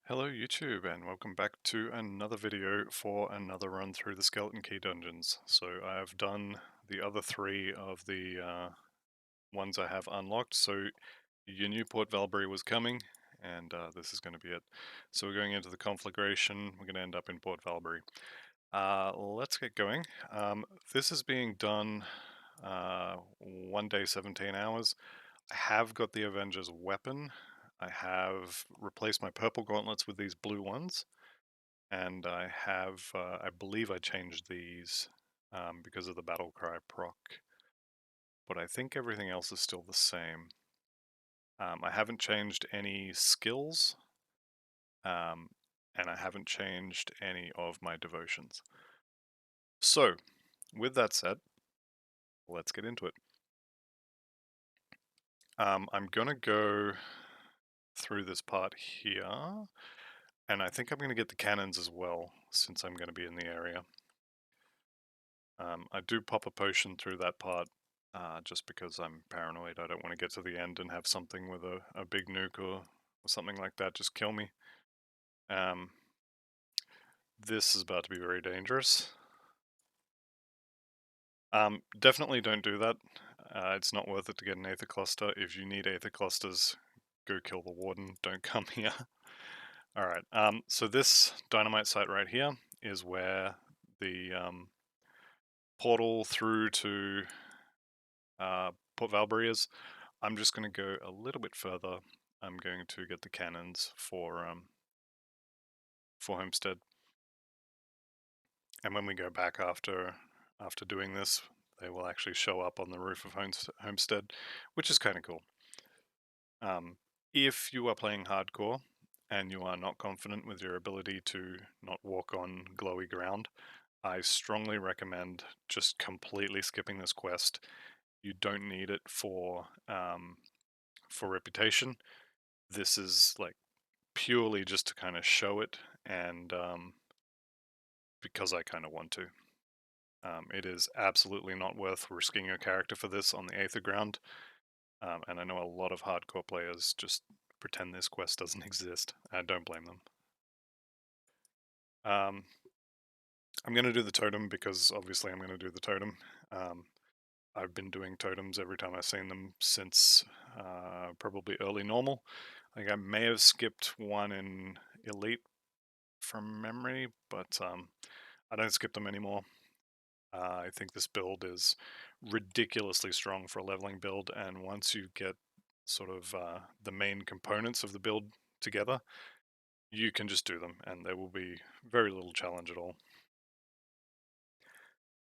Hello YouTube and welcome back to another video for another run through the Skeleton Key dungeons. So I've done the other three of the ones I have unlocked. So you knew Port Valbury was coming and this is going to be it. So we're going into the conflagration, we're going to end up in Port Valbury. Let's get going. This is being done 1 day 17 hours. I have got the Avengers weapon. I have replaced my purple gauntlets with these blue ones. And I have, I believe I changed these because of the battle cry proc, but I think everything else is still the same. I haven't changed any skills, um, and I haven't changed any of my devotions. So, with that said, let's get into it. I'm gonna go through this part here, and I think I'm gonna get the cannons as well, since I'm gonna be in the area. I do pop a potion through that part just because I'm paranoid. I don't want to get to the end and have something with a big nuke or something like that just kill me. This is about to be very dangerous. Definitely don't do that. It's not worth it to get an Aether Cluster. If you need Aether Clusters, go kill the Warden. Don't come here. Alright, so this dynamite site right here is where the portal through to Port Valbury is. I'm just going to go a little bit further. I'm going to get the cannons for Homestead, and when we go back after doing this, they will actually show up on the roof of Homestead, which is kind of cool. If you are playing hardcore and you are not confident with your ability to not walk on glowy ground, I strongly recommend just completely skipping this quest. You don't need it for reputation. This is like purely just to kind of show it, and because I kind of want to. It is absolutely not worth risking your character for this on the Aether ground, and I know a lot of hardcore players just pretend this quest doesn't exist. I don't blame them. I'm going to do the totem because obviously I'm going to do the totem. I've been doing totems every time I've seen them since probably early normal. Like I may have skipped one in Elite from memory, but I don't skip them anymore. I think this build is ridiculously strong for a leveling build, and once you get sort of the main components of the build together, you can just do them, and there will be very little challenge at all.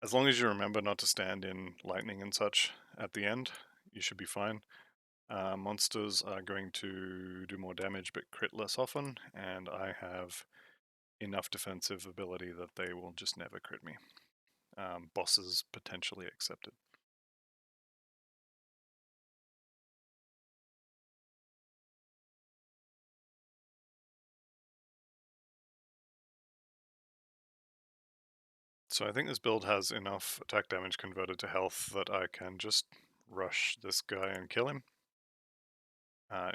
As long as you remember not to stand in lightning and such at the end, you should be fine. Monsters are going to do more damage but crit less often, and I have enough defensive ability that they will just never crit me. Bosses potentially accepted. So I think this build has enough attack damage converted to health that I can just rush this guy and kill him.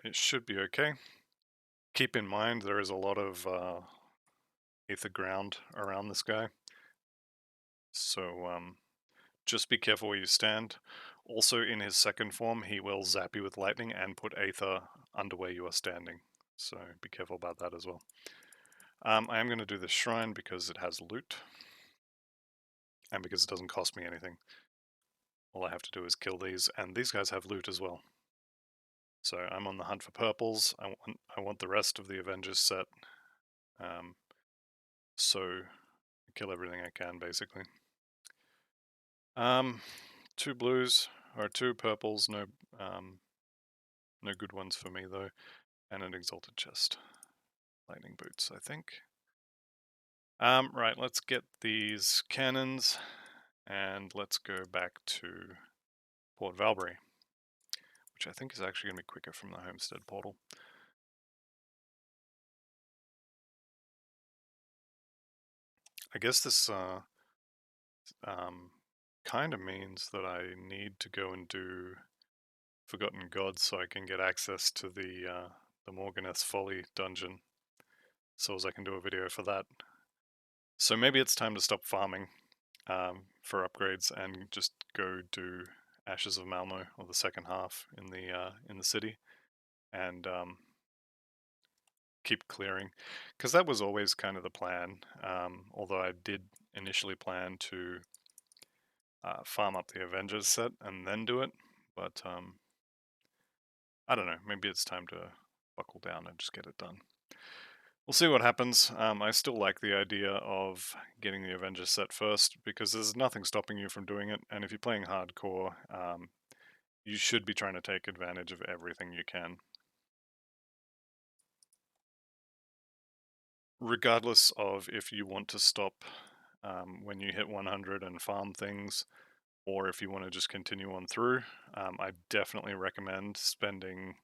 It should be okay. Keep in mind there is a lot of Aether ground around this guy, so just be careful where you stand. Also, in his second form, he will zap you with lightning and put Aether under where you are standing, so be careful about that as well. I am going to do this shrine because it has loot, and because it doesn't cost me anything. All I have to do is kill these, and these guys have loot as well. So I'm on the hunt for purples. I want the rest of the Avengers set. So kill everything I can, basically. Two blues or two purples, no good ones for me though, and an exalted chest. Lightning boots, I think. Right, let's get these cannons, and let's go back to Port Valbury, which I think is actually going to be quicker from the Homestead portal. I guess this kind of means that I need to go and do Forgotten Gods so I can get access to the Morganeth's Folly dungeon. so as I can do a video for that. So maybe it's time to stop farming for upgrades and just go do Ashes of Malmo, or the second half in the city, and keep clearing, because that was always kind of the plan. Although I did initially plan to farm up the Avengers set and then do it, but I don't know, maybe it's time to buckle down and just get it done. We'll see what happens. I still like the idea of getting the Avengers set first, because there's nothing stopping you from doing it, and if you're playing hardcore, you should be trying to take advantage of everything you can. Regardless of if you want to stop when you hit 100 and farm things, or if you want to just continue on through, I definitely recommend spending,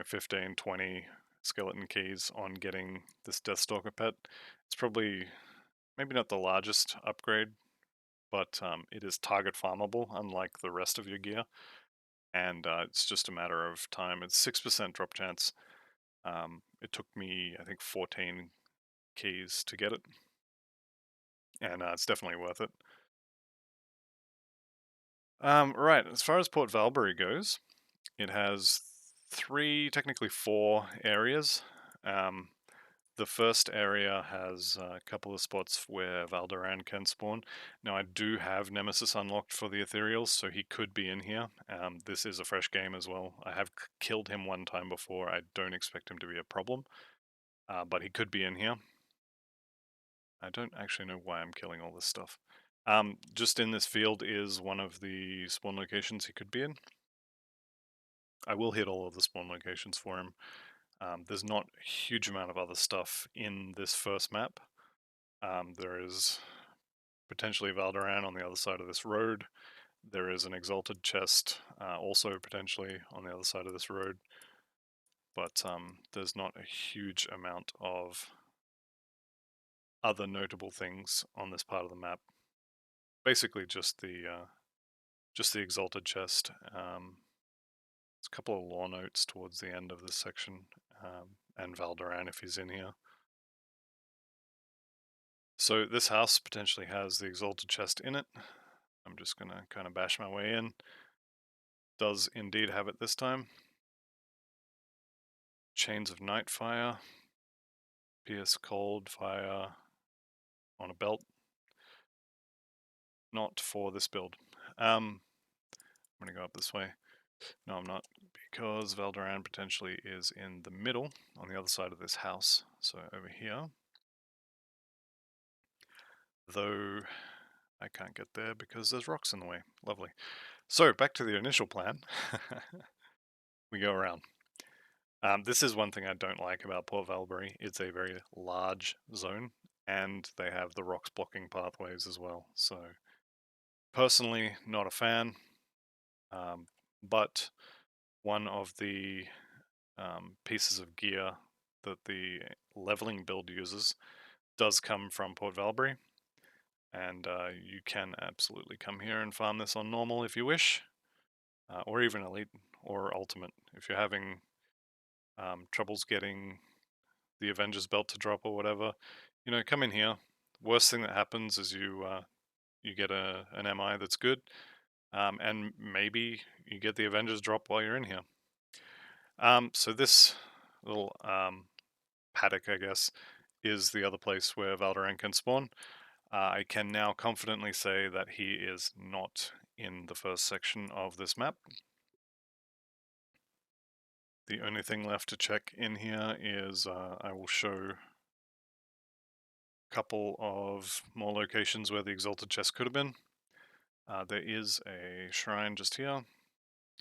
15, 20 skeleton keys on getting this Deathstalker pet. It's probably maybe not the largest upgrade, but it is target farmable, unlike the rest of your gear, and it's just a matter of time. It's 6% drop chance. It took me, I think, 14 keys to get it, and it's definitely worth it. Right, as far as Port Valbury goes, it has technically four areas. Um, the first area has a couple of spots where Valderan can spawn. Now, I do have Nemesis unlocked for the Ethereals, so he could be in here. This is a fresh game as well. I have killed him one time before. I don't expect him to be a problem, but he could be in here. I don't actually know why I'm killing all this stuff. Just in this field is one of the spawn locations he could be in. I will hit all of the spawn locations for him. There's not a huge amount of other stuff in this first map. There is potentially Valderan on the other side of this road. There is an Exalted chest also potentially on the other side of this road. But there's not a huge amount of other notable things on this part of the map. Basically just the Exalted chest. There's a couple of lore notes towards the end of this section, and Valderan if he's in here. So this house potentially has the Exalted chest in it. I'm just going to kind of bash my way in. Does indeed have it this time. Chains of Nightfire. Pierce Cold Fire on a belt. Not for this build. I'm going to go up this way. No, I'm not, because Valderan potentially is in the middle on the other side of this house. So over here. Though I can't get there because there's rocks in the way. Lovely. So back to the initial plan. We go around. This is one thing I don't like about Port Valbury. It's a very large zone, and they have the rocks blocking pathways as well. So personally, not a fan. But one of the pieces of gear that the leveling build uses does come from Port Valbury, and you can absolutely come here and farm this on normal if you wish, or even elite or ultimate if you're having troubles getting the Avengers belt to drop or whatever. Come in here. Worst thing that happens is you get an MI that's good, and maybe you get the Avengers drop while you're in here. So this little paddock, I guess, is the other place where Valderan can spawn. I can now confidently say that he is not in the first section of this map. The only thing left to check in here is I will show a couple of more locations where the Exalted chest could have been. There is a shrine just here,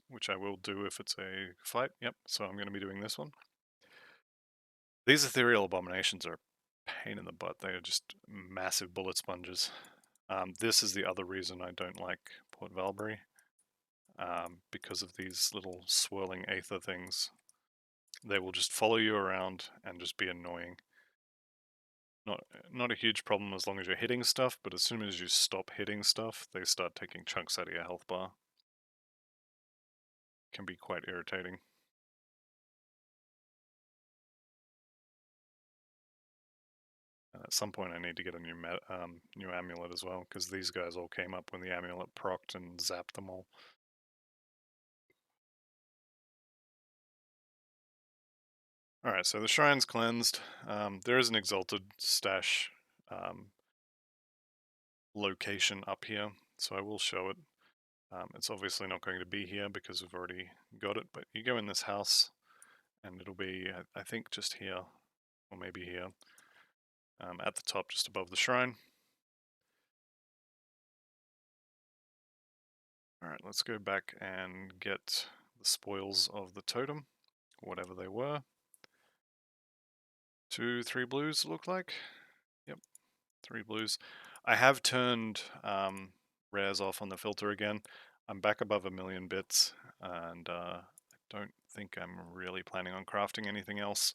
which I will do if it's a fight. Yep, so I'm going to be doing this one. These ethereal abominations are a pain in the butt. They are just massive bullet sponges. This is the other reason I don't like Port Valbury, because of these little swirling aether things. They will just follow you around and just be annoying. Not a huge problem as long as you're hitting stuff, but as soon as you stop hitting stuff, they start taking chunks out of your health bar. Can be quite irritating. At some point I need to get a new amulet as well, because these guys all came up when the amulet procced and zapped them all. Alright, so the shrine's cleansed. There is an exalted stash location up here, so I will show it. It's obviously not going to be here because we've already got it, but you go in this house and it'll be, I think, just here, or maybe here, at the top, just above the shrine. Alright, let's go back and get the spoils of the totem, whatever they were. 2, 3 blues, look like. Yep, 3 blues. I have turned rares off on the filter again. I'm back above 1,000,000 bits, and I don't think I'm really planning on crafting anything else,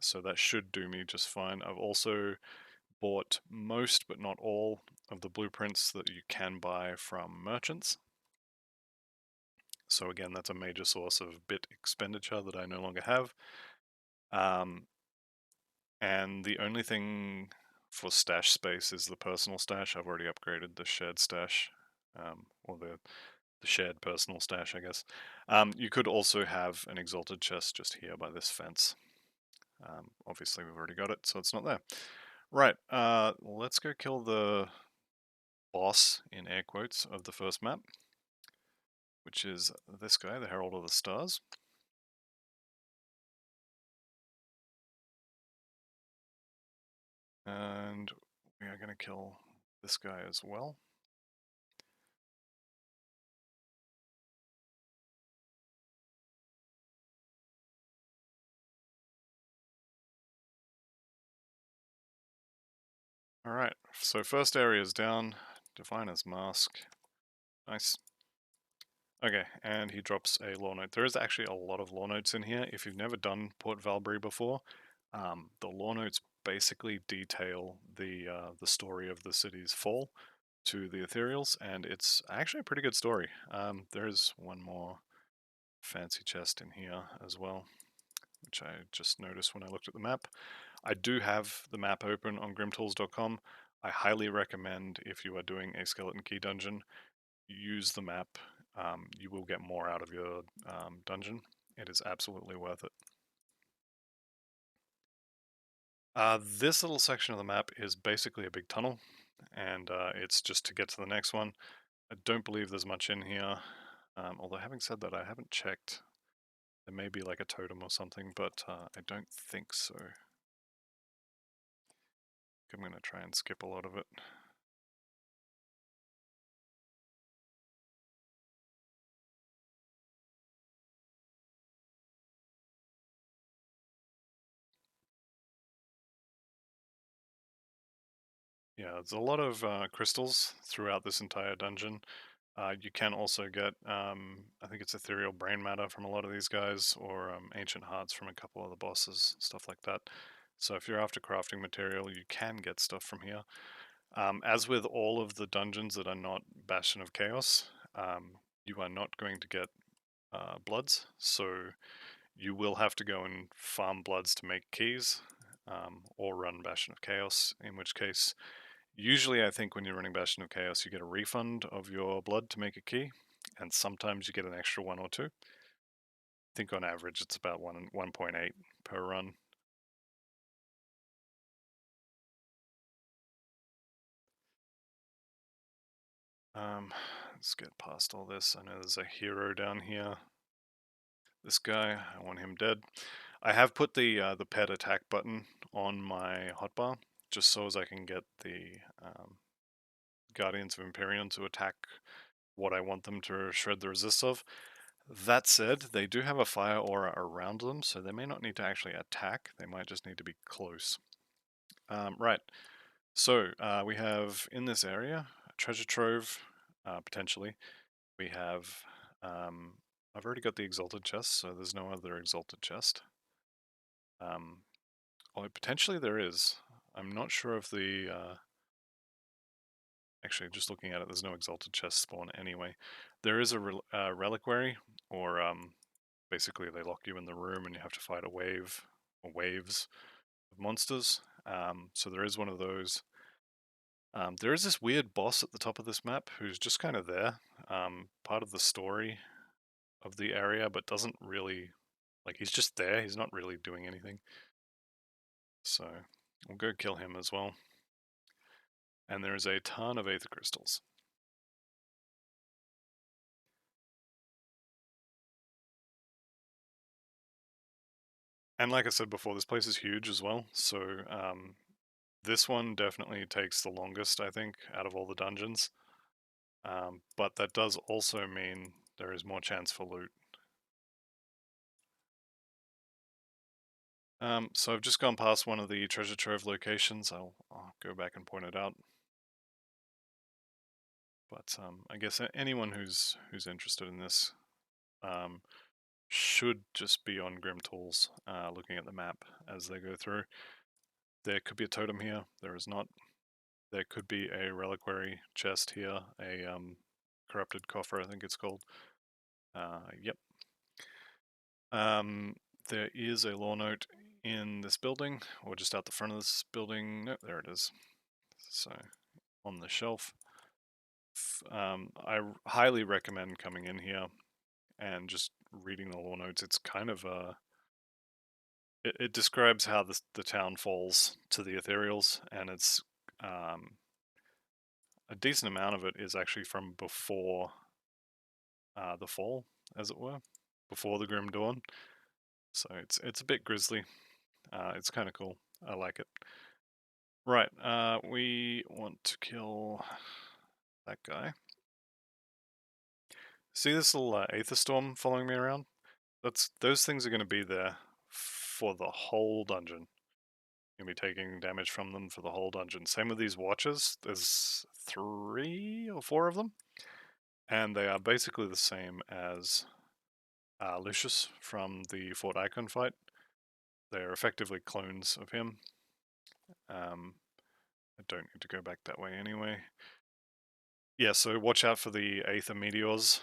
so that should do me just fine. I've also bought most, but not all, of the blueprints that you can buy from merchants. So again, that's a major source of bit expenditure that I no longer have. And the only thing for stash space is the personal stash. I've already upgraded the shared stash, or the shared personal stash, I guess. You could also have an exalted chest just here by this fence. Obviously, we've already got it, so it's not there. Right, let's go kill the boss, in air quotes, of the first map, which is this guy, the Herald of the Stars. And we are going to kill this guy as well. Alright, so first area is down. Diviner's Mask. Nice. Okay, and he drops a lore note. There is actually a lot of lore notes in here. If you've never done Port Valbury before, the lore notes basically detail the story of the city's fall to the Ethereals, and it's actually a pretty good story. There is one more fancy chest in here as well, which I just noticed when I looked at the map. I do have the map open on grimtools.com. I highly recommend, if you are doing a skeleton key dungeon, use the map. You will get more out of your dungeon. It is absolutely worth it. This little section of the map is basically a big tunnel, and it's just to get to the next one. I don't believe there's much in here, although having said that, I haven't checked. There may be like a totem or something, but I don't think so. I'm going to try and skip a lot of it. Yeah, there's a lot of crystals throughout this entire dungeon. You can also get, I think it's ethereal brain matter from a lot of these guys, or ancient hearts from a couple of the bosses, stuff like that. So if you're after crafting material, you can get stuff from here. As with all of the dungeons that are not Bastion of Chaos, you are not going to get bloods, so you will have to go and farm bloods to make keys, or run Bastion of Chaos, in which case, usually I think when you're running Bastion of Chaos you get a refund of your blood to make a key, and sometimes you get an extra 1 or 2. I think on average it's about 1.8 per run. Let's get past all this. I know there's a hero down here. This guy, I want him dead. I have put the pet attack button on my hotbar, just so as I can get the Guardians of Empyrean to attack what I want them to shred the resist of. That said, they do have a fire aura around them, so they may not need to actually attack, they might just need to be close. Right, so we have in this area a treasure trove, potentially. We have, I've already got the exalted chest, so there's no other exalted chest. Although potentially there is. I'm not sure if the, actually just looking at it, there's no exalted chest spawn anyway. There is a reliquary, or basically they lock you in the room and you have to fight a wave, or waves, of monsters, So there is one of those. There is this weird boss at the top of this map who's just kind of there, part of the story of the area, but doesn't really, like, he's just there, he's not really doing anything. So we'll go kill him as well. And there is a ton of aether crystals. And like I said before, this place is huge as well, so this one definitely takes the longest, I think, out of all the dungeons. But that does also mean there is more chance for loot. So I've just gone past one of the treasure trove locations. I'll go back and point it out. But I guess anyone who's interested in this should just be on Grim Tools, looking at the map as they go through. There could be a totem here. There is not. There could be a reliquary chest here, a corrupted coffer, I think it's called. Yep. There is a lore note in this building, or just out the front of this building. No, there it is. So, on the shelf. I highly recommend coming in here and just reading the lore notes. It's kind of it describes how the town falls to the ethereals, and it's a decent amount of it is actually from before the fall, as it were, before the Grim Dawn. So it's a bit grisly. It's kind of cool. I like it. Right, we want to kill that guy. See this little Aether Storm following me around? Those things are going to be there for the whole dungeon. You'll be taking damage from them for the whole dungeon. Same with these watches. There's 3 or 4 of them, and they are basically the same as Lucius from the Fort Icon fight. They're effectively clones of him. I don't need to go back that way anyway. Yeah, so watch out for the Aether Meteors.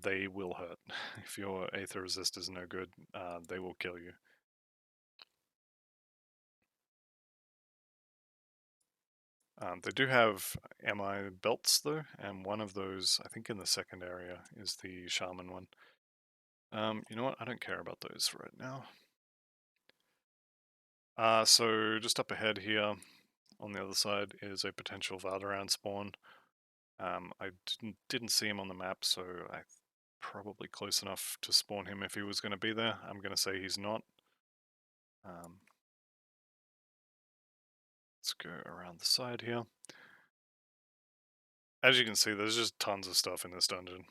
They will hurt. If your Aether resist is no good, they will kill you. They do have MI belts though, and one of those, I think in the second area, is the Shaman one. You know what? I don't care about those right now. So just up ahead here, on the other side, is a potential Valderan spawn. I didn't see him on the map, so I probably close enough to spawn him if he was going to be there. I'm going to say he's not. Let's go around the side here. As you can see, there's just tons of stuff in this dungeon.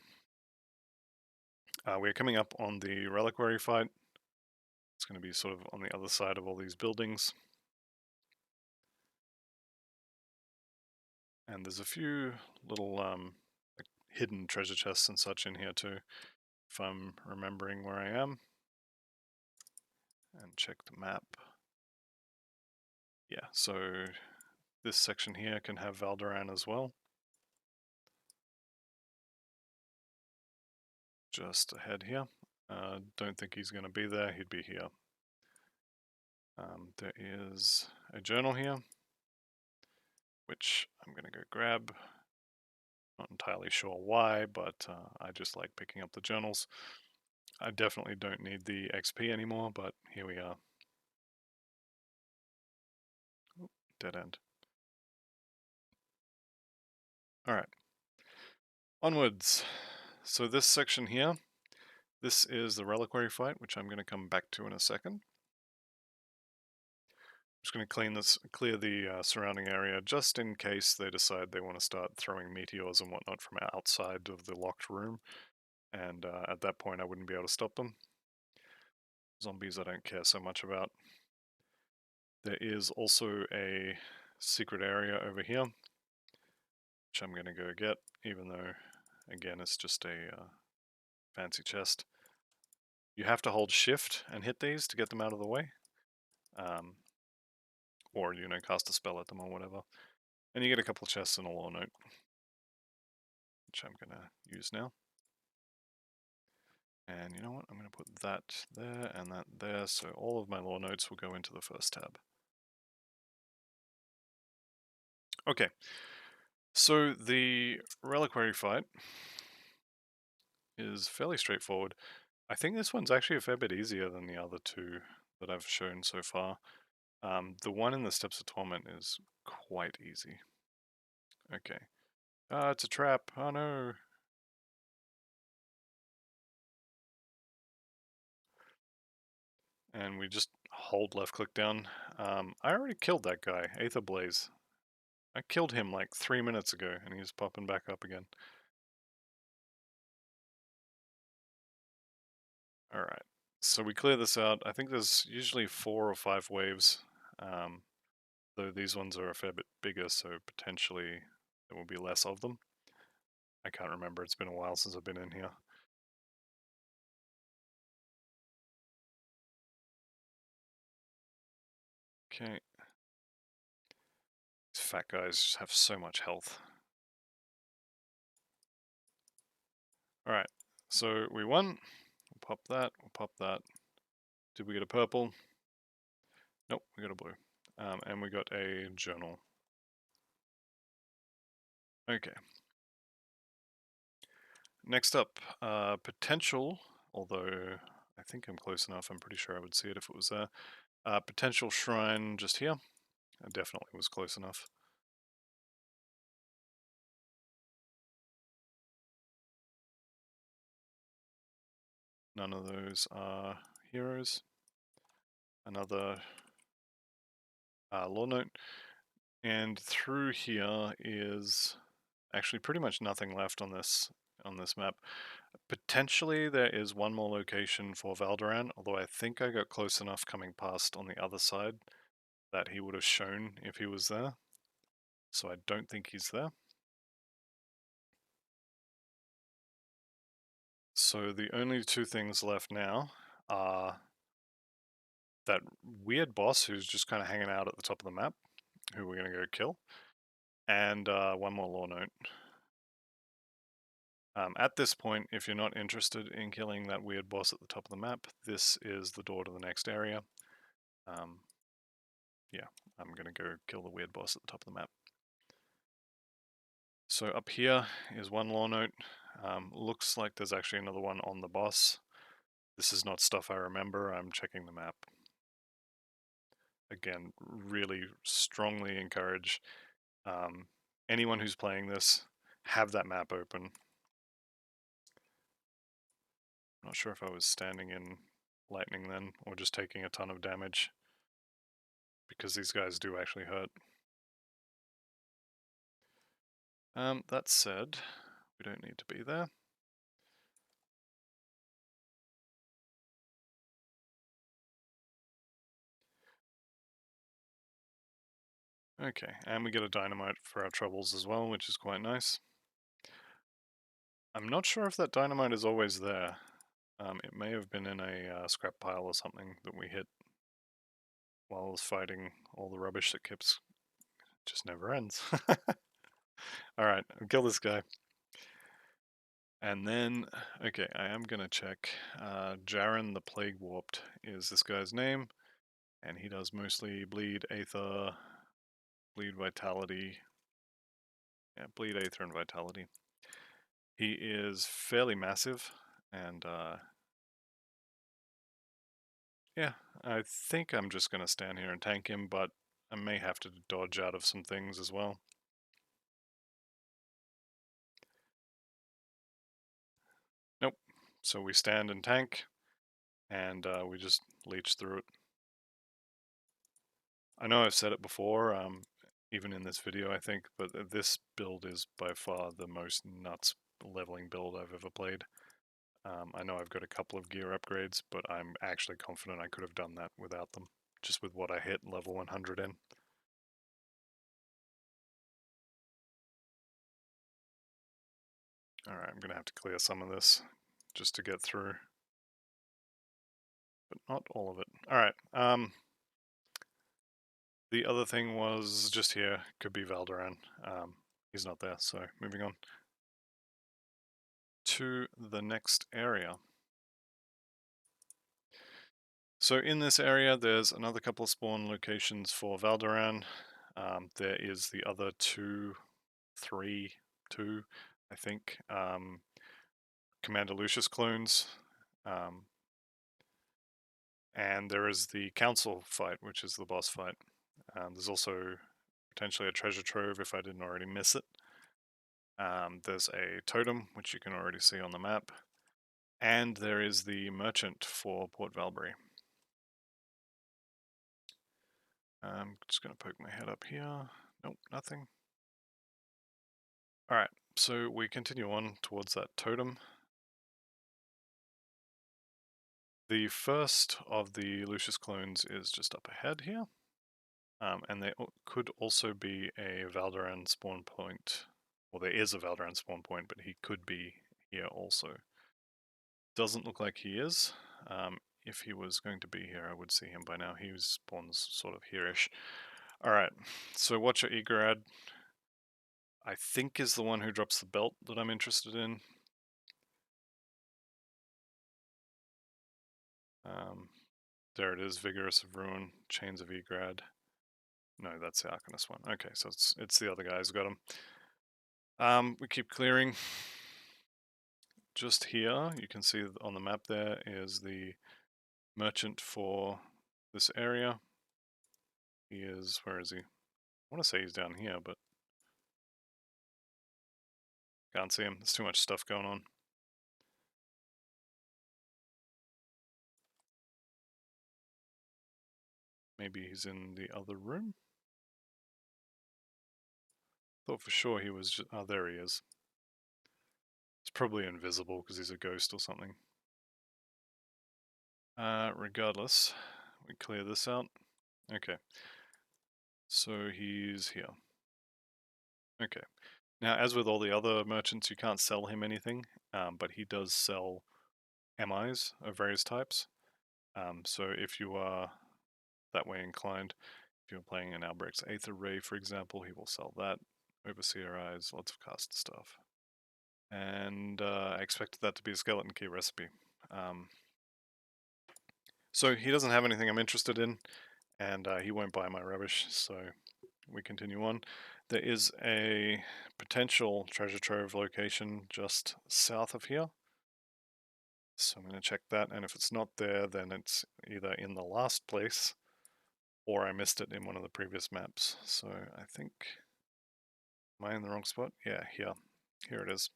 We're coming up on the Reliquary fight. It's going to be sort of on the other side of all these buildings. And there's a few little like hidden treasure chests and such in here too, if I'm remembering where I am. And check the map. Yeah, so this section here can have Valderan as well. Just ahead here. Don't think he's going to be there, he'd be here. There is a journal here, which I'm going to go grab. Not entirely sure why, but I just like picking up the journals. I definitely don't need the XP anymore, but here we are. Oop, dead end. Alright. Onwards. So this section here, this is the Reliquary fight, which I'm going to come back to in a second. I'm just going to clear the surrounding area, just in case they decide they want to start throwing meteors and whatnot from outside of the locked room. And at that point I wouldn't be able to stop them. Zombies I don't care so much about. There is also a secret area over here, which I'm going to go get, even though, again, it's just a fancy chest. You have to hold shift and hit these to get them out of the way. Or, you know, cast a spell at them or whatever. And you get a couple chests and a lore note, which I'm going to use now. And you know what, I'm going to put that there and that there, so all of my lore notes will go into the first tab. Okay, so the Reliquary fight is fairly straightforward. I think this one's actually a fair bit easier than the other two that I've shown so far. The one in the Steps of Torment is quite easy. Okay. Ah, it's a trap. Oh no. And we just hold left click down. I already killed that guy, Aether Blaze. I killed him like 3 minutes ago and he's popping back up again. Alright, so we clear this out. I think there's usually 4 or 5 waves, though these ones are a fair bit bigger, so potentially there will be less of them. I can't remember, it's been a while since I've been in here. Okay. These fat guys just have so much health. Alright, so we won. We'll pop that, we'll pop that. Did we get a purple? Nope, we got a blue. And we got a journal. Okay. Next up, potential, although I think I'm close enough, I'm pretty sure I would see it if it was there. Potential shrine just here. I definitely was close enough. None of those are heroes. Another lore note. And through here is actually pretty much nothing left on this map. Potentially there is one more location for Valderan, although I think I got close enough coming past on the other side that he would have shown if he was there. So I don't think he's there. So the only two things left now are that weird boss who's just kind of hanging out at the top of the map, who we're going to go kill, and one more lore note. At this point, if you're not interested in killing that weird boss at the top of the map, this is the door to the next area. Yeah, I'm going to go kill the weird boss at the top of the map. So up here is one lore note. Looks like there's actually another one on the boss. This is not stuff I remember, I'm checking the map. Again, really strongly encourage anyone who's playing this, have that map open. Not sure if I was standing in lightning then, or just taking a ton of damage, because these guys do actually hurt. That said, we don't need to be there. Okay, and we get a dynamite for our troubles as well, which is quite nice. I'm not sure if that dynamite is always there. It may have been in a scrap pile or something that we hit while I was fighting all the rubbish that keeps just never ends. Alright, kill this guy. And then, okay, I am gonna check. Jaren the Plague Warped is this guy's name, and he does mostly bleed, aether, bleed vitality. Yeah, bleed, aether, and vitality. He is fairly massive, and yeah, I think I'm just gonna stand here and tank him, but I may have to dodge out of some things as well. Nope. So we stand and tank, and we just leech through it. I know I've said it before, even in this video I think, but this build is by far the most nuts leveling build I've ever played. I know I've got a couple of gear upgrades, but I'm actually confident I could have done that without them, just with what I hit level 100 in. Alright, I'm gonna have to clear some of this just to get through, but not all of it. Alright, the other thing was just here, could be Valderan. He's not there, so moving on to the next area. So in this area, there's another couple of spawn locations for Valderan. There is the other two, I think, Commander Lucius clones. And there is the council fight, which is the boss fight. There's also potentially a treasure trove if I didn't already miss it. There's a totem, which you can already see on the map. And there is the merchant for Port Valbury. I'm just going to poke my head up here. Nope, nothing. Alright, so we continue on towards that totem. The first of the Lucius clones is just up ahead here. And there could also be a Valderan spawn point. Well, there is a Valderan spawn point, but he could be here also. Doesn't look like he is. If he was going to be here, I would see him by now. He spawns sort of here-ish. Alright, so Watcher Egrad, I think, is the one who drops the belt that I'm interested in. There it is, Vigorous of Ruin, Chains of Egrad. No, that's the Arcanist one. Okay, so it's the other guy who's got him. We keep clearing. Just here, you can see on the map there is the merchant for this area. He is, where is he? I want to say he's down here, but can't see him. There's too much stuff going on. Maybe he's in the other room? Thought for sure he was just, oh, there he is. It's probably invisible because he's a ghost or something. Regardless, we clear this out. Okay. So he's here. Okay. Now, as with all the other merchants, you can't sell him anything, but he does sell MIs of various types. So if you are that way inclined, if you're playing an Albrecht's Aether Ray, for example, he will sell that. Overseer Eyes, lots of cast stuff. And I expected that to be a skeleton key recipe. So he doesn't have anything I'm interested in, and he won't buy my rubbish, so we continue on. There is a potential treasure trove location just south of here. So I'm going to check that, and if it's not there, then it's either in the last place or I missed it in one of the previous maps. So I think, am I in the wrong spot? Yeah, here. Here it is.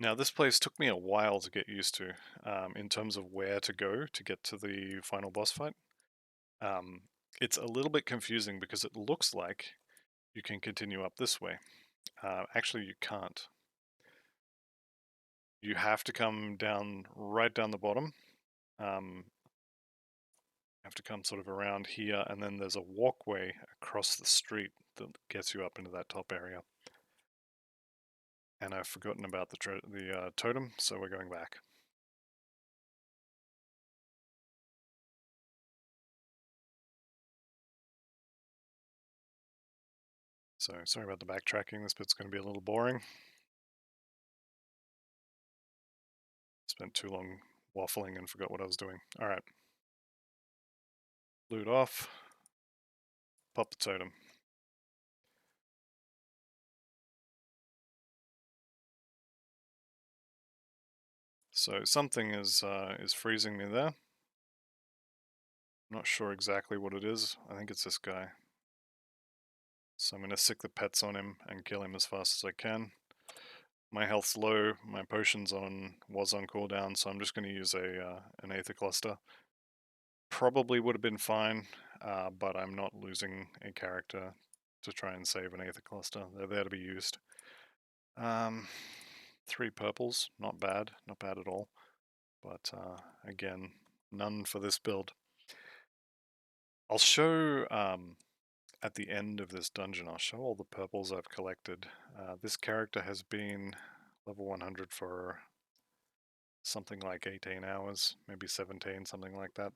Now this place took me a while to get used to, in terms of where to go to get to the final boss fight. It's a little bit confusing because it looks like you can continue up this way. Actually, you can't. You have to come down, right down the bottom. You have to come sort of around here, and then there's a walkway across the street that gets you up into that top area. And I've forgotten about the totem, so we're going back. So sorry about the backtracking, this bit's going to be a little boring. Spent too long waffling and forgot what I was doing. Alright. Loot off. Pop the totem. So something is freezing me there. I'm not sure exactly what it is. I think it's this guy. So I'm going to sick the pets on him and kill him as fast as I can. My health's low, my potion's was on cooldown, so I'm just going to use an Aether Cluster. Probably would have been fine, but I'm not losing a character to try and save an Aether Cluster. They're there to be used. 3 purples, not bad at all. But again, none for this build. I'll show, at the end of this dungeon, I'll show all the purples I've collected. This character has been level 100 for something like 18 hours, maybe 17, something like that.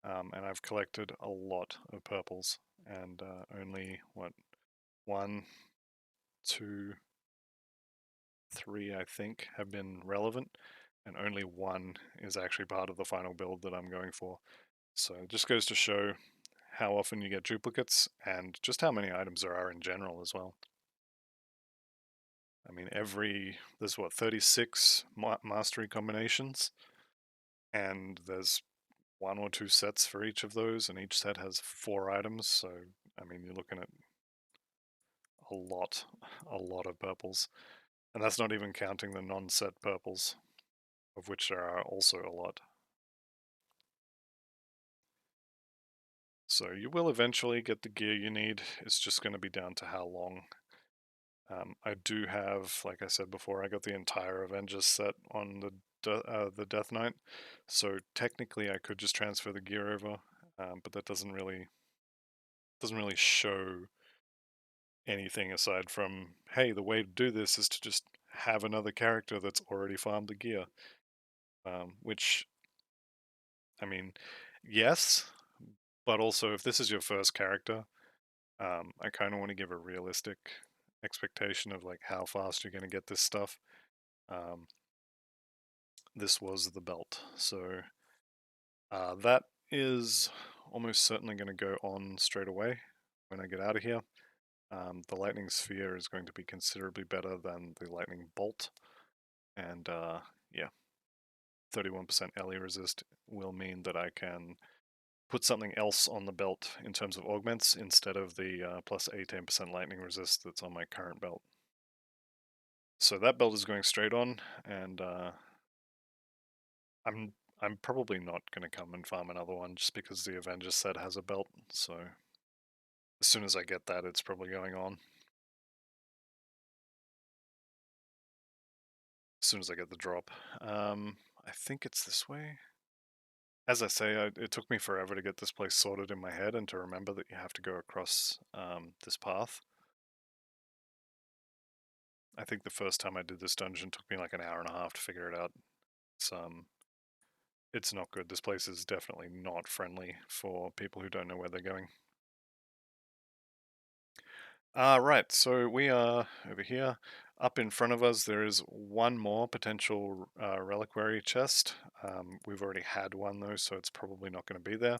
And I've collected a lot of purples, and only, what, 1, 2, 3, I think, have been relevant, and only 1 is actually part of the final build that I'm going for. So it just goes to show how often you get duplicates and just how many items there are in general as well. I mean, there's what, 36 mastery combinations, and there's one or two sets for each of those, and each set has 4 items, so I mean, you're looking at a lot, a lot of purples. And that's not even counting the non-set purples, of which there are also a lot. So you will eventually get the gear you need, it's just going to be down to how long. I do have, like I said before, I got the entire Avengers set on the Death Knight, so technically I could just transfer the gear over, but that doesn't really show anything aside from, hey, the way to do this is to just have another character that's already farmed the gear. Which, I mean, yes, but also if this is your first character, I kind of want to give a realistic expectation of like how fast you're going to get this stuff. This was the belt, so that is almost certainly going to go on straight away when I get out of here. The lightning sphere is going to be considerably better than the lightning bolt, and yeah, 31% LE resist will mean that I can put something else on the belt in terms of augments instead of the plus 18% lightning resist that's on my current belt. So that belt is going straight on, and I'm probably not going to come and farm another one just because the Avengers set has a belt. So as soon as I get that, it's probably going on. As soon as I get the drop. I think it's this way. As I say, it took me forever to get this place sorted in my head and to remember that you have to go across this path. I think the first time I did this dungeon took me like an hour and a half to figure it out. It's not good. This place is definitely not friendly for people who don't know where they're going. Right, so we are over here. Up in front of us, there is one more potential reliquary chest. We've already had one though, so it's probably not going to be there.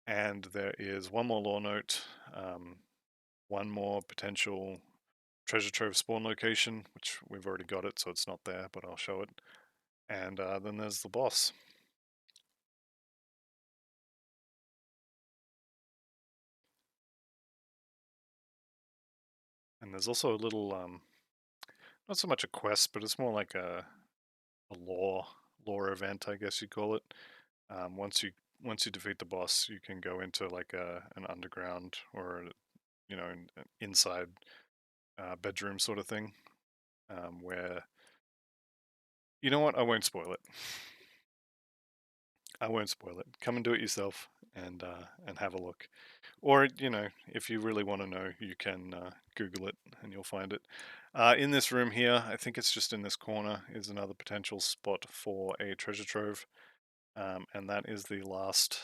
And there is one more lore note, one more potential treasure trove spawn location, which we've already got it, so it's not there, but I'll show it. And then there's the boss. And there's also a little, not so much a quest, but it's more like a lore event, I guess you call it. Once you defeat the boss, you can go into like an underground or an inside bedroom sort of thing, where you know what, I won't spoil it. I won't spoil it. Come and do it yourself and have a look. Or if you really want to know, you can Google it and you'll find it. In this room here, I think it's just in this corner, is another potential spot for a treasure trove. And that is the last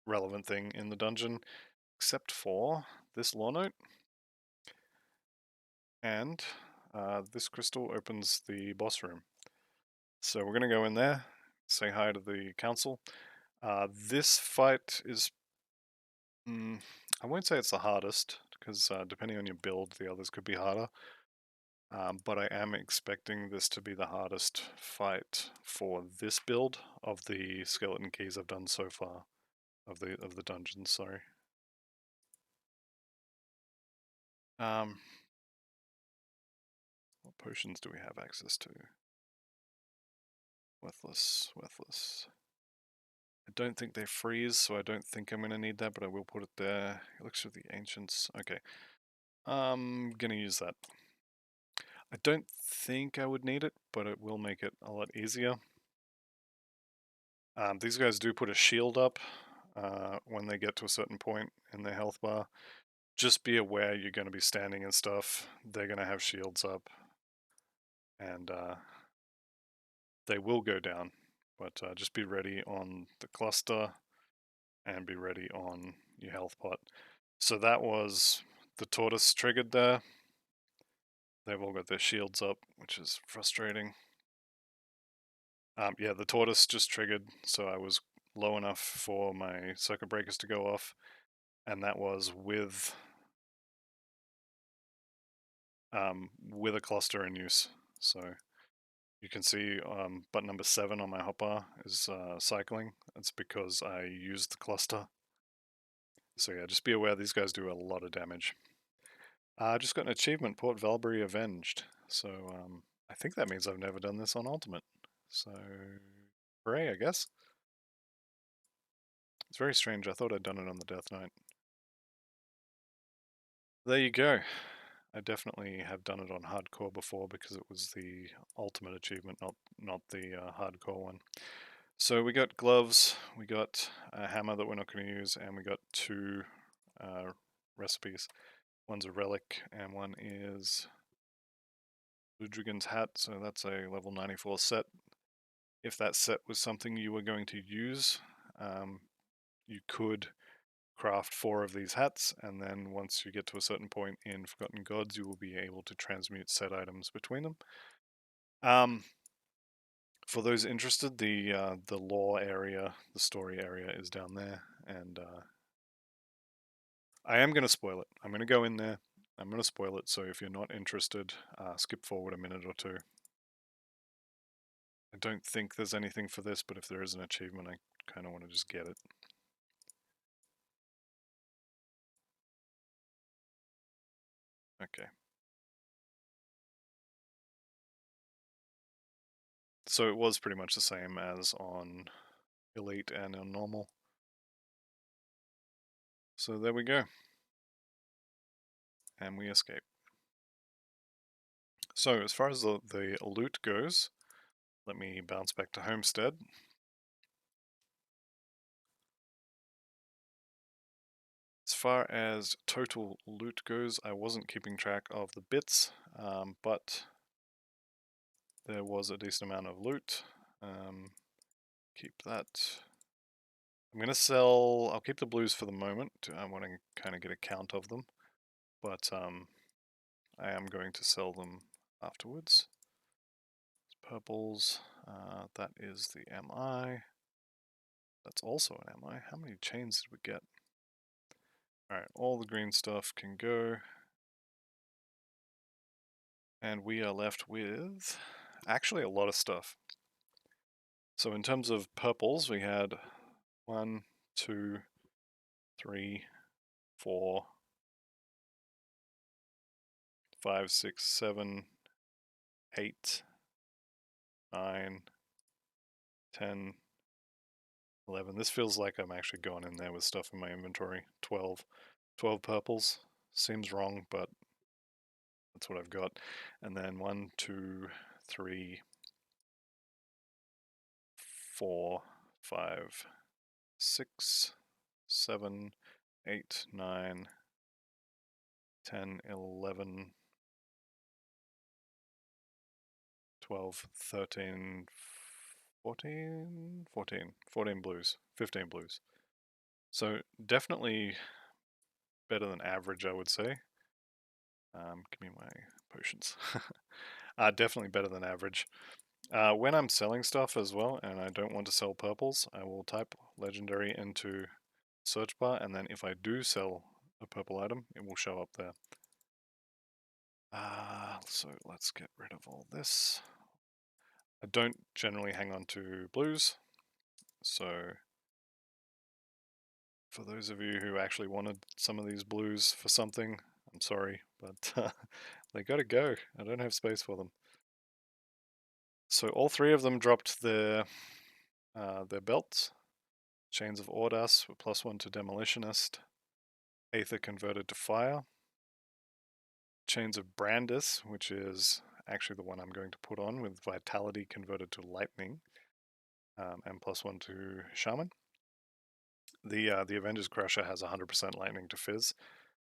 relevant thing in the dungeon, except for this lore note. And this crystal opens the boss room. So we're going to go in there, say hi to the council. This fight is, I won't say it's the hardest, because depending on your build, the others could be harder. But I am expecting this to be the hardest fight for this build of the skeleton keys I've done so far, of the dungeons. Sorry. What potions do we have access to? Worthless. I don't think they freeze, so I don't think I'm going to need that, but I will put it there. Elixir of the Ancients. Okay. I'm going to use that. I don't think I would need it, but it will make it a lot easier. These guys do put a shield up when they get to a certain point in their health bar. Just be aware you're going to be standing and stuff. They're going to have shields up. And they will go down. But just be ready on the cluster and be ready on your health pot. So that was the tortoise triggered there. They've all got their shields up, which is frustrating. Yeah, the tortoise just triggered, so I was low enough for my circuit breakers to go off, and that was with a cluster in use. So you can see button number 7 on my hotbar is cycling. That's because I used the cluster. So yeah, just be aware these guys do a lot of damage. I just got an achievement, Port Valbury Avenged. So I think that means I've never done this on Ultimate. So hooray, I guess. It's very strange. I thought I'd done it on the Death Knight. There you go. I definitely have done it on hardcore before because it was the ultimate achievement, not the hardcore one. So we got gloves, we got a hammer that we're not going to use, and we got 2 recipes. One's a relic, and one is Ludrigan's hat, so that's a level 94 set. If that set was something you were going to use, you could craft 4 of these hats, and then once you get to a certain point in Forgotten Gods, you will be able to transmute set items between them. For those interested, the lore area, the story area is down there, and I am going to spoil it. I'm going to go in there, I'm going to spoil it, so if you're not interested, skip forward a minute or 2. I don't think there's anything for this, but if there is an achievement, I kind of want to just get it. Okay. So it was pretty much the same as on Elite and on Normal. So there we go. And we escape. So as far as the loot goes, let me bounce back to Homestead. As far as total loot goes, I wasn't keeping track of the bits, but there was a decent amount of loot. Keep that. I'm going to sell, I'll keep the blues for the moment. I want to kind of get a count of them, but I am going to sell them afterwards. Purples, that is the MI. That's also an MI. How many chains did we get? Alright, all the green stuff can go. And we are left with actually a lot of stuff. So in terms of purples, we had 1, 2, 3, 4, 5, 6, 7, 8, 9, 10, 11. This feels like I'm actually going in there with stuff in my inventory. 12 purples. Seems wrong, but that's what I've got. And then 1, 2, 3, 4, 5, 6, 7, 8, 9, 10, 11, 12, 13, 14 blues, 15 blues. So definitely better than average, I would say. Give me my potions. Definitely better than average. When I'm selling stuff as well, and I don't want to sell purples, I will type legendary into search bar, and then if I do sell a purple item, it will show up there. So let's get rid of all this. I don't generally hang on to blues, so for those of you who actually wanted some of these blues for something, I'm sorry, but they gotta go. I don't have space for them. So all 3 of them dropped their belts. Chains of Ordas were +1 to Demolitionist. Aether converted to fire. Chains of Brandis, which is actually the one I'm going to put on, with Vitality converted to lightning, and +1 to Shaman. The Avengers Crusher has 100% lightning to fizz,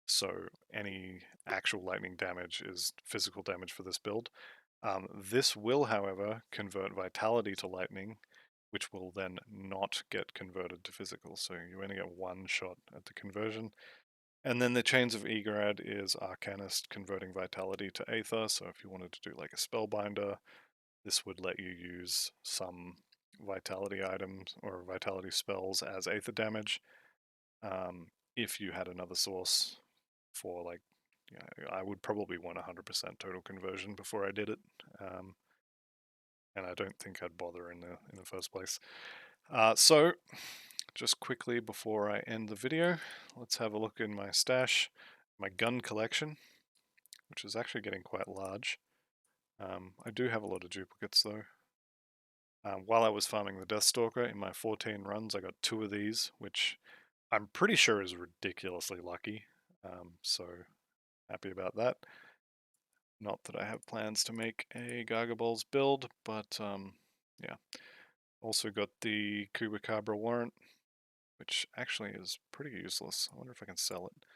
so any actual lightning damage is physical damage for this build. This will, however, convert Vitality to lightning, which will then not get converted to physical, so you only get 1 shot at the conversion. And then the Chains of Egrad is Arcanist converting Vitality to Aether, so if you wanted to do like a Spellbinder, this would let you use some vitality items or vitality spells as aether damage. If you had another source for like, I would probably want 100% total conversion before I did it, and I don't think I'd bother in the first place. So, just quickly before I end the video, let's have a look in my stash, my gun collection, which is actually getting quite large. I do have a lot of duplicates though. While I was farming the Deathstalker in my 14 runs, I got 2 of these, which I'm pretty sure is ridiculously lucky. So happy about that. Not that I have plans to make a Gargabol's build, but yeah. Also got the Kubacabra warrant, which actually is pretty useless. I wonder if I can sell it.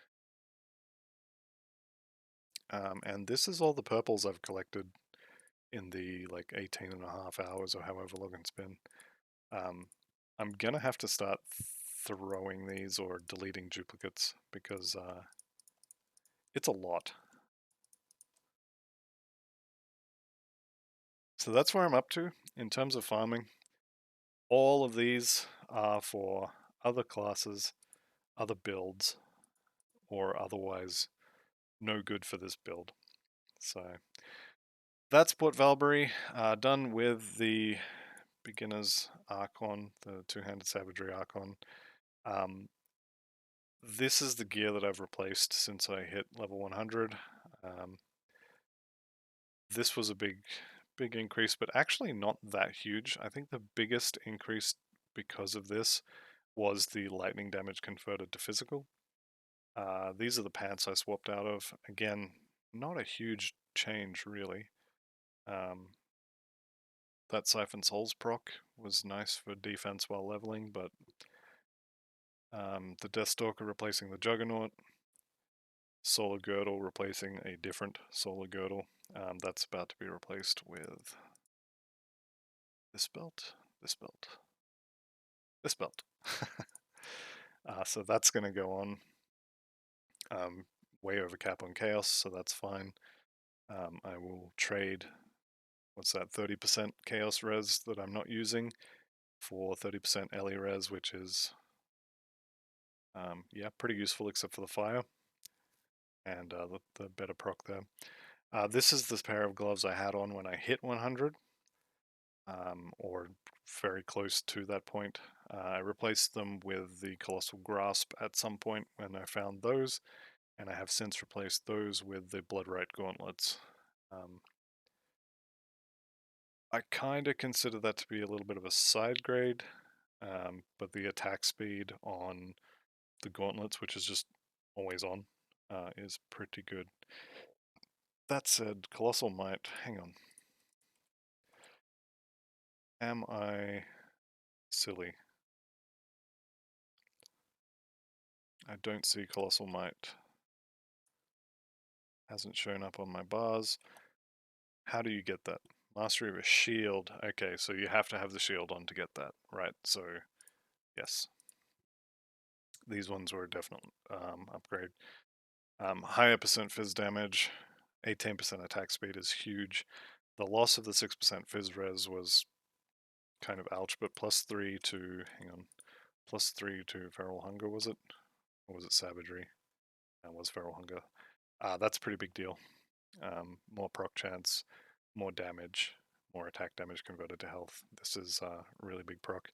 And this is all the purples I've collected in the like 18.5 hours or however long it's been. I'm gonna have to start throwing these or deleting duplicates because it's a lot. So that's where I'm up to in terms of farming. All of these are for other classes, other builds, or otherwise no good for this build. So that's Port Valbury, done with the beginner's Archon, the two-handed savagery Archon. This is the gear that I've replaced since I hit level 100. This was a big increase, but actually not that huge. I think the biggest increase because of this was the lightning damage converted to physical. These are the pants I swapped out of. Again, not a huge change really. That Siphon Souls proc was nice for defense while leveling, but the Deathstalker replacing the Juggernaut, Solar Girdle replacing a different Solar Girdle. That's about to be replaced with this belt, this belt, this belt. So that's going to go on way over cap on Chaos, so that's fine. I will trade, what's that, 30% Chaos res that I'm not using for 30% Ellie res, which is, yeah, pretty useful except for the fire and the better proc there. This is this pair of gloves I had on when I hit 100, or very close to that point. I replaced them with the Colossal Grasp at some point when I found those, and I have since replaced those with the Bloodright Gauntlets. I kind of consider that to be a little bit of a side grade, but the attack speed on the Gauntlets, which is just always on, is pretty good. That said, Colossal Might, hang on. Am I silly? I don't see Colossal Might. Hasn't shown up on my bars. How do you get that? Mastery of a shield. Okay, so you have to have the shield on to get that, right? So, yes. These ones were a definite upgrade. Higher percent fizz damage, 18% attack speed is huge. The loss of the 6% fizz res was kind of ouch, but +3 to, hang on, +3 to Feral Hunger, was it? Or was it Savagery? That was Feral Hunger. That's a pretty big deal. More proc chance, more damage, more attack damage converted to health. This is really big proc.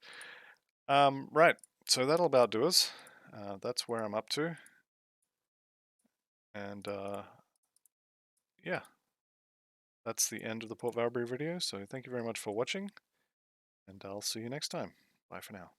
Right, so that'll about do us. That's where I'm up to. And yeah, that's the end of the Port Valbury video. So thank you very much for watching, and I'll see you next time. Bye for now.